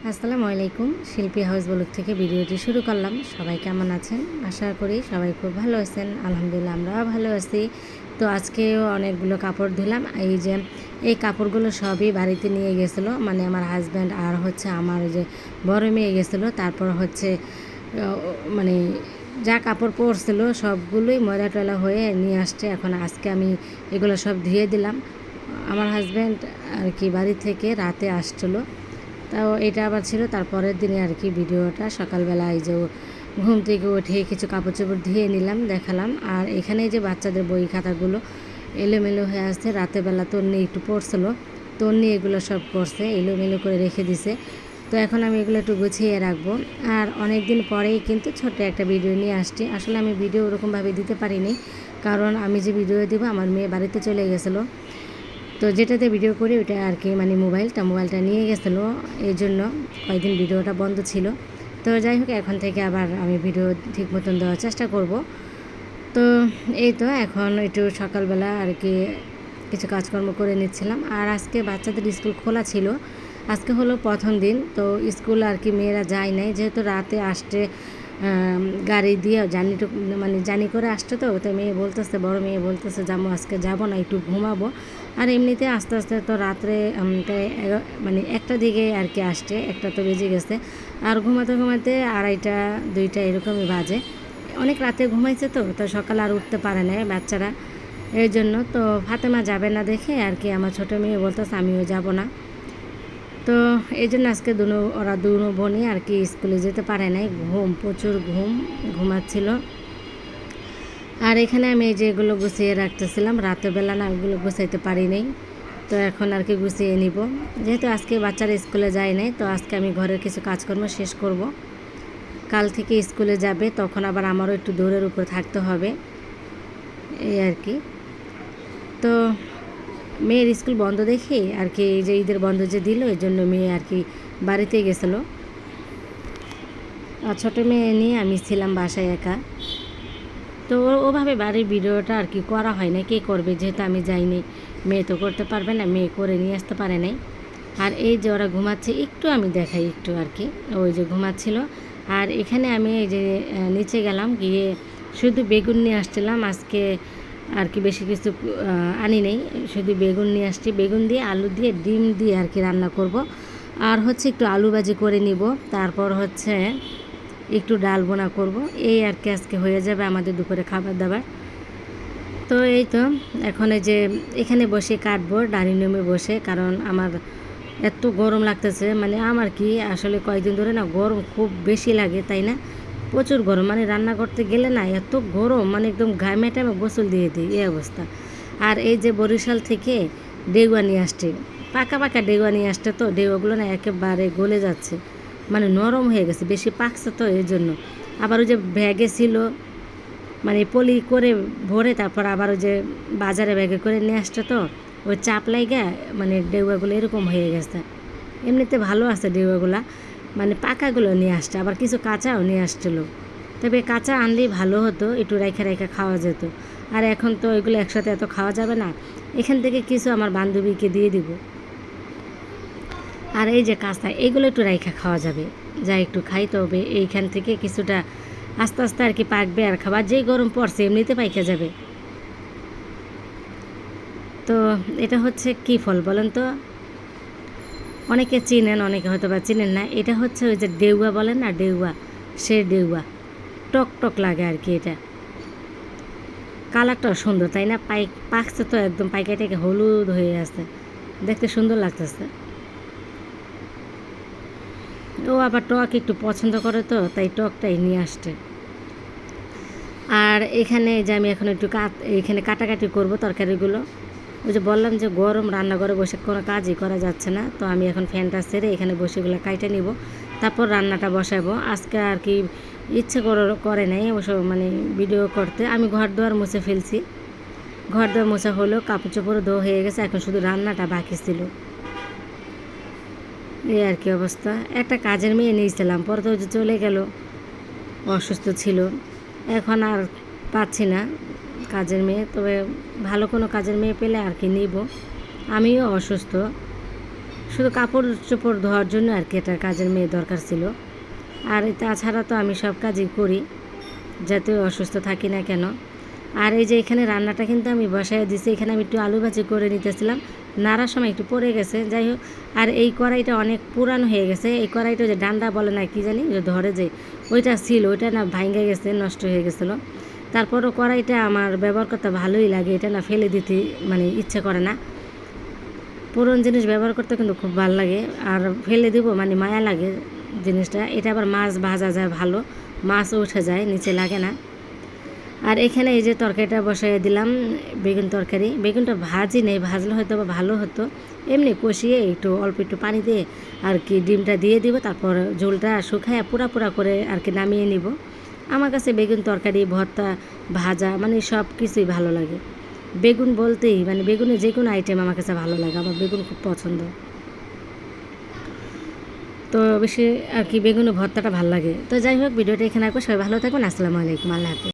আসসালামু আলাইকুম। শিল্পী হাউস ব্লগ থেকে ভিডিওটি শুরু করলাম। সবাই কেমন আছেন? আশা করি সবাই খুব ভালো আছেন। আলহামদুলিল্লাহ আমরাও ভালো আছি। তো আজকেও অনেকগুলো কাপড় ধুলাম। এই কাপড়গুলো সবই বাড়িতে নিয়ে গেছিলো, মানে আমার হাজব্যান্ড আর হচ্ছে আমার যে বড় মেয়ে গেছিলো। তারপর হচ্ছে মানে যা কাপড় পরছিল সবগুলোই ময়লা টয়লা হয়ে নিয়ে আসছে। এখন আজকে আমি এগুলো সব ধুয়ে দিলাম। আমার হাজব্যান্ড আর কি বাড়ি থেকে রাতে আসছিলো, তাও এটা আবার ছিল তারপরের দিনে আর কি ভিডিওটা। সকালবেলা এই যে ঘুম থেকে উঠে কিছু কাপড় চোপড় ধুয়ে নিলাম, দেখালাম। আর এখানে যে বাচ্চাদের বই খাতাগুলো এলোমেলো হয়ে আসছে, রাতেরবেলা তন্নি একটু পড়ছিল, তন্নি এগুলো সব করছে, এলোমেলো করে রেখে দিছে। তো এখন আমি এগুলো একটু গুছিয়ে রাখবো। আর অনেক দিন পরেই কিন্তু ছোট্ট একটা ভিডিও নিয়ে আসছি। আসলে আমি ভিডিও ওরকমভাবে দিতে পারিনি, কারণ আমি যে ভিডিও দিব আমার মেয়ে বাড়িতে চলে গেছিলো। তো যেটাতে ভিডিও করি ওইটা আর কি, মানে মোবাইলটা নিয়ে গেছিলো, এই জন্য কয়েকদিন ভিডিওটা বন্ধ ছিল। তো যাই হোক, এখন থেকে আবার আমি ভিডিও ঠিক মতন দেওয়ার চেষ্টা করব। তো এই তো এখন একটু সকালবেলা আর কি কিছু কাজকর্ম করে নিচ্ছিলাম। আর আজকে বাচ্চাদের স্কুল খোলা ছিল, আজকে হলো প্রথম দিন। তো স্কুল আর কি মেয়েরা যায় নাই, যেহেতু রাতে আসতে গাড়ি দিয়ে জার্নি করে আসছে। তো মেয়ে বলতেছে, বড় মেয়ে বলতেছে যাবো, আজকে যাবো না, একটু ঘুমাবো। আর এমনিতে আস্তে আস্তে তো রাত্রে মানে একটা দিকে আর কি আসছে, একটা তো বেজে গেছে। আর ঘুমাতে ঘুমাতে 2:30 2টা এরকমই বাজে। অনেক রাতে ঘুমাইছে, তো সকালে আর উঠতে পারে না বাচ্চারা, এই জন্য। তো ফাতেমা যাবে না দেখে আর কি আমার ছোটো মেয়ে বলতেছে আমিও যাব না। তো এই জন্য আজকে ওরা দুনো বোনই আর কি স্কুলে যেতে পারে নাই, প্রচুর ঘুমাচ্ছিল। আর এখানে আমি এই যে এগুলো গুছিয়ে রাখতেছিলাম, রাতের বেলা না এগুলো গুছাইতে পারি নাই। তো এখন আর কি গুছিয়ে নিব, যেহেতু আজকে বাচ্চারা স্কুলে যায় নাই। তো আজকে আমি ঘরের কিছু কাজকর্ম শেষ করব। কাল থেকে স্কুলে যাবে, তখন আবার আমারও একটু দৌড়ের উপর থাকতে হবে, এই আর কি। তো মেয়ের স্কুল বন্ধ দেখে আর কি, এই যে ঈদের বন্ধ যে দিল, এই জন্য মেয়ে আর কি বাড়িতে গেছিলো। আর ছোটো মেয়ে নিয়ে আমি ছিলাম বাসায় একা। তো ওভাবে বাড়ির ভিডিওটা আর কি করা হয় না, কে করবে, যেহেতু আমি যাইনি। মেয়ে তো করতে পারবে না, মেয়ে করে নিয়ে আসতে পারে নাই। আর এই যে ওরা ঘুমাচ্ছে, একটু আমি দেখাই একটু আর কি, ওই যে ঘুমাচ্ছিল। আর এখানে আমি এই যে নিচে গেলাম, গিয়ে শুধু বেগুন নিয়ে আসছিলাম আজকে আর কি, বেশি কিছু আনি নেই, শুধু বেগুন নিয়ে আসছি। বেগুন দিয়ে আলু দিয়ে ডিম দিয়ে আর কি রান্না করব। আর হচ্ছে একটু আলু ভাজি করে নিব, তারপর হচ্ছে একটু ডাল বোনা করব, এই আর কি আজকে হয়ে যাবে আমাদের দুপুরে খাবার দাবার। তো এই তো এখন এই যে এখানে বসে কাটবো, ডাইনিং রুমে বসে, কারণ আমার এত গরম লাগতেছে। মানে আমার কি আসলে কয়েকদিন ধরে না গরম খুব বেশি লাগে, তাই না? প্রচুর গরম, মানে রান্না করতে গেলে না এত গরম, মানে একদম ঘামে টামে গোসল দিয়ে দিই, এই অবস্থা। আর এই যে বরিশাল থেকে ডেগুয়া নিয়ে আসছে, পাকা পাকা ডেগুয়া নিয়ে আসছে। তো ডেগুয়াগুলো না একেবারে গলে যাচ্ছে, মানে নরম হয়ে গেছে, বেশি পাকছে তো এই জন্য। আবার ওই যে ব্যাগে ছিল, মানে পলি করে ভরে, তারপর আবার ওই যে বাজারে ব্যাগে করে নিয়ে আসছে, তো ওই চাপ লাইগা মানে ডেউয়াগুলো এরকম হয়ে গেছে। এমনিতে ভালো আছে ডেউয়াগুলা, মানে পাকাগুলো নিয়ে আসছে, আবার কিছু কাঁচাও নিয়ে আসছিলো। তবে কাঁচা আনলেই ভালো হতো, একটু রাইখা রাইখা খাওয়া যেত। আর এখন তো ওইগুলো একসাথে এত খাওয়া যাবে না, এখান থেকে কিছু আমার বান্ধবীকে দিয়ে দিব। আর এই যে কাঁচা, এইগুলো একটু রাইখা খাওয়া যাবে, যা একটু খাই। তবে এইখান থেকে কিছুটা আস্তে আস্তে আর কি পাকবে, আর খাবার যেই গরম পড়ছে এমনিতে পাইকা যাবে। তো এটা হচ্ছে কি ফল বলেন তো? অনেকে চিনেন, অনেকে হয়তো বা চিনেন না। এটা হচ্ছে ওই যে ডেউয়া বলেন না, ডেউয়া, সে ডেউয়া, টক টক লাগে আর কি। এটা কালারটাও সুন্দর, তাই না? পাকছে তো একদম পাইকাটাকে হলুদ হয়ে আছে, দেখতে সুন্দর লাগতেছে। ও আবার টক একটু পছন্দ করে, তো তাই টকটাই নিয়ে আসছে। আর এখানে যে আমি এখন একটু এখানে কাটাকাটি করব তরকারিগুলো। ওই যে বললাম যে গরম, রান্নাঘরে বসে কোনো কাজই করা যাচ্ছে না। তো আমি এখন ফ্যানটা ছেড়ে এখানে বসে এগুলো কাইটে নিব, তারপর রান্নাটা বসাবো। আজকে আর কি ইচ্ছে করে নাই অবশ্য, মানে ভিডিও করতে। আমি ঘর দুয়ার মুছে ফেলছি, ঘর দুয়ার মোছা হলো, কাপড় চোপড়ও ধোয়া হয়ে গেছে, এখন শুধু রান্নাটা বাকি ছিল, এই আর কি অবস্থা। একটা কাজের মেয়ে নিয়েছিলাম, পরে তো চলে গেল, অসুস্থ ছিল। এখন আর পাচ্ছি না কাজের মেয়ে, তবে ভালো কোনো কাজের মেয়ে পেলে আর কি নিব। আমিও অসুস্থ, শুধু কাপড় চোপড় ধোয়ার জন্য আর কি এটা কাজের মেয়ে দরকার ছিল। আর তাছাড়া তো আমি সব কাজই করি, যাতে অসুস্থ থাকি না কেন। আর এই যে এখানে রান্নাটা কিন্তু আমি বসায় দিছি, এখানে আমি একটু আলু ভাজি করে নিতেছিলাম, নাড়ার সময় একটু পড়ে গেছে, যাই হোক। আর এই কড়াইটা অনেক পুরানো হয়ে গেছে, এই কড়াইটা যে ডান্ডা বলে না কি জানি, যে ধরে যে ওইটা ছিল, ওইটা না ভাঙে গেছে, নষ্ট হয়ে গেছিলো। তারপরও কড়াইটা আমার ব্যবহার করতে ভালোই লাগে, এটা না ফেলে দিতে মানে ইচ্ছে করে না। পুরনো জিনিস ব্যবহার করতে কিন্তু খুব ভালো লাগে, আর ফেলে দিব মানে মায়া লাগে জিনিসটা। এটা আবার মাছ ভাজা যায় ভালো, মাছও উঠে যায়, নিচে লাগে না। আর এখানে এই যে তরকারিটা বসাই দিলাম, বেগুন তরকারি। বেগুনটা ভাজি নেই, ভাজলে হয়তো বা ভালো হতো। এমনি কষিয়ে একটু অল্প একটু পানি দিয়ে আর কি ডিমটা দিয়ে দিব, তারপর ঝোলটা শুকায় পুরা করে আর কি নামিয়ে নিব। আমার কাছে বেগুন তরকারি, ভর্তা, ভাজা মানে সব কিছুই ভালো লাগে। বেগুন বলতেই মানে বেগুনের যে কোনো আইটেম আমার কাছে ভালো লাগে, আমার বেগুন খুব পছন্দ। তো বেশি আর কি বেগুনের ভর্তাটা ভালো লাগে। তো যাই হোক, ভিডিওটা এখানে রাখবো। সবাই ভালো থাকবেন। আসসালামু আলাইকুম, আল্লাহ হাফেজ।